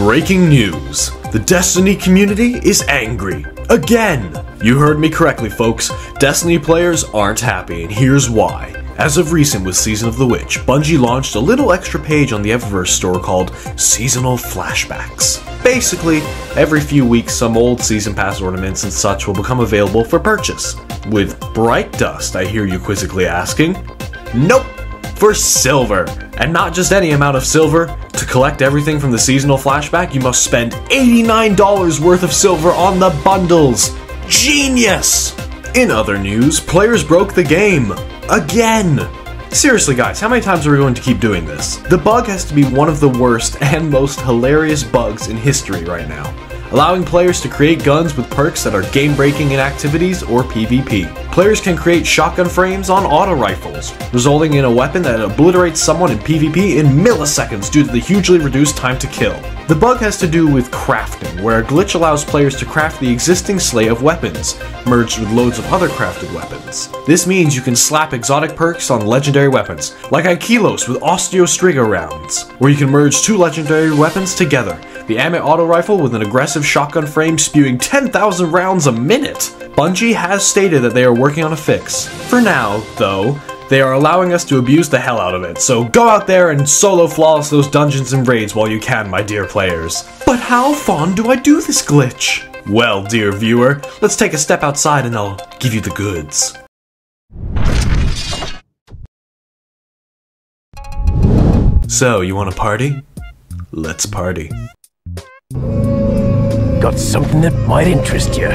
Breaking news. The Destiny community is angry. Again! You heard me correctly, folks. Destiny players aren't happy, and here's why. As of recent with Season of the Witch, Bungie launched a little extra page on the Eververse store called Seasonal Flashbacks. Basically, every few weeks some old Season Pass ornaments and such will become available for purchase. With bright dust, I hear you quizzically asking? Nope! For silver! And not just any amount of silver. To collect everything from the Seasonal Flashback, you must spend $89 worth of silver on the bundles! Genius! In other news, players broke the game. Again! Seriously guys, how many times are we going to keep doing this? The bug has to be one of the worst and most hilarious bugs in history right now, allowing players to create guns with perks that are game-breaking in activities or PvP. Players can create shotgun frames on auto rifles, resulting in a weapon that obliterates someone in PvP in milliseconds due to the hugely reduced time to kill. The bug has to do with crafting, where a glitch allows players to craft the existing slate of weapons, merged with loads of other crafted weapons. This means you can slap exotic perks on legendary weapons, like Aikilos with Osteostriga rounds, where you can merge two legendary weapons together. The Amit auto rifle with an aggressive shotgun frame spewing 10,000 rounds a minute! Bungie has stated that they are working on a fix. For now, though, they are allowing us to abuse the hell out of it, so go out there and solo flawless those dungeons and raids while you can, my dear players. But how fun do I do this glitch? Well, dear viewer, let's take a step outside and I'll give you the goods. So, you wanna party? Let's party. Got something that might interest you.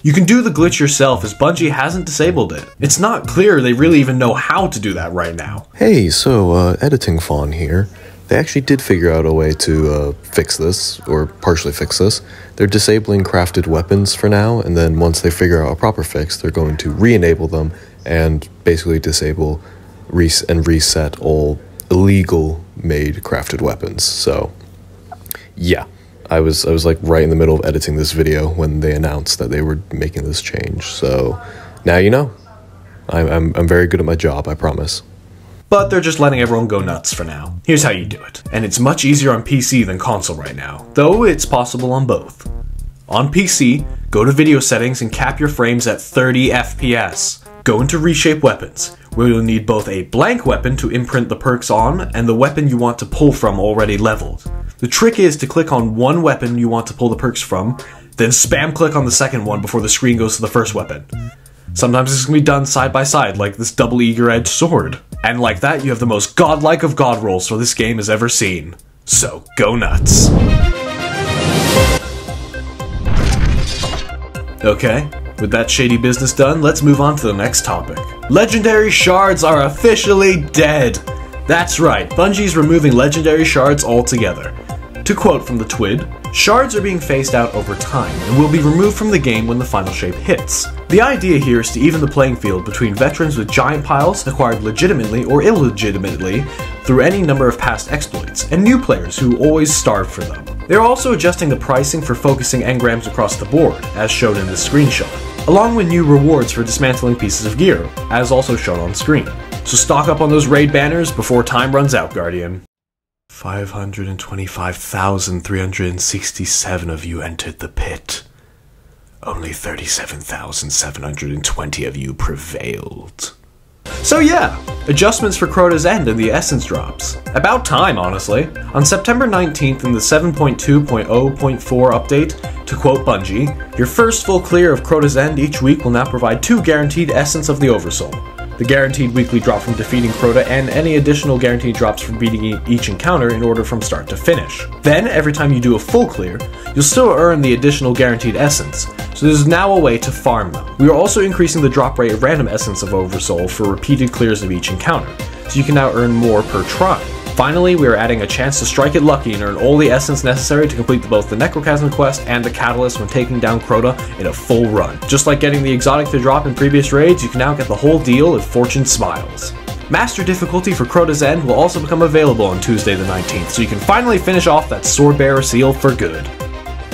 You can do the glitch yourself as Bungie hasn't disabled it. It's not clear they really even know how to do that right now. Hey, so Editing Fawn here. They actually did figure out a way to fix this, or partially fix this. They're disabling crafted weapons for now, and then once they figure out a proper fix, they're going to re-enable them and basically disable and reset all illegal made crafted weapons. So yeah, I was like right in the middle of editing this video when they announced that they were making this change. So now you know. I'm very good at my job, I promise. But they're just letting everyone go nuts for now. Here's how you do it. And it's much easier on PC than console right now, though it's possible on both. On PC, go to video settings and cap your frames at 30 FPS. Go into reshape weapons, where you'll need both a blank weapon to imprint the perks on and the weapon you want to pull from already leveled. The trick is to click on one weapon you want to pull the perks from, then spam click on the second one before the screen goes to the first weapon. Sometimes this can be done side by side, like this double eager-edged sword. And like that, you have the most godlike of god rolls for this game has ever seen. So, go nuts. Okay, with that shady business done, let's move on to the next topic. Legendary Shards are officially dead! That's right, Bungie's removing Legendary Shards altogether. To quote from the TWID, shards are being phased out over time and will be removed from the game when the final shape hits. The idea here is to even the playing field between veterans with giant piles acquired legitimately or illegitimately through any number of past exploits, and new players who always starve for them. They're also adjusting the pricing for focusing engrams across the board, as shown in this screenshot, along with new rewards for dismantling pieces of gear, as also shown on screen. So stock up on those raid banners before time runs out, Guardian. 525,367 of you entered the pit. Only 37,720 of you prevailed. So yeah, adjustments for Crota's End and the Essence drops. About time, honestly. On September 19th in the 7.2.0.4 update, to quote Bungie, your first full clear of Crota's End each week will now provide 2 guaranteed Essence of the Oversoul. The guaranteed weekly drop from defeating Crota, and any additional guaranteed drops from beating each encounter in order from start to finish. Then, every time you do a full clear, you'll still earn the additional guaranteed essence, so there's now a way to farm them. We are also increasing the drop rate of random essence of Oversoul for repeated clears of each encounter, so you can now earn more per try. Finally, we are adding a chance to strike it lucky and earn all the essence necessary to complete both the Necrochasm quest and the Catalyst when taking down Crota in a full run. Just like getting the exotic to drop in previous raids, you can now get the whole deal if Fortune smiles. Master difficulty for Crota's End will also become available on Tuesday the 19th, so you can finally finish off that Swordbearer seal for good.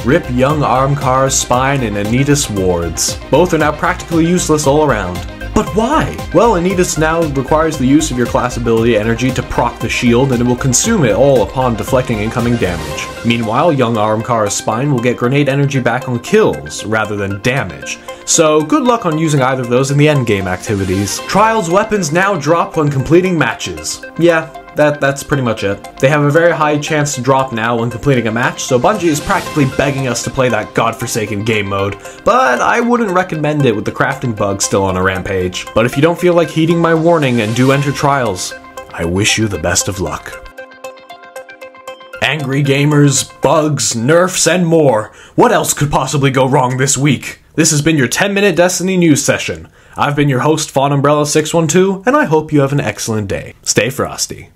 Rip young Armcar's spine and Anitas wards. Both are now practically useless all around. But why? Well, Anitas now requires the use of your class ability energy to proc the shield, and it will consume it all upon deflecting incoming damage. Meanwhile, young Aramkara's spine will get grenade energy back on kills, rather than damage. So good luck on using either of those in the endgame activities. Trials weapons now drop when completing matches. Yeah, that's pretty much it. They have a very high chance to drop now when completing a match, so Bungie is practically begging us to play that godforsaken game mode, but I wouldn't recommend it with the crafting bug still on a rampage. But if you don't feel like heeding my warning and do enter trials, I wish you the best of luck. Angry gamers, bugs, nerfs, and more. What else could possibly go wrong this week? This has been your 10-minute Destiny news session. I've been your host, Fawn Umbrella 612, and I hope you have an excellent day. Stay frosty.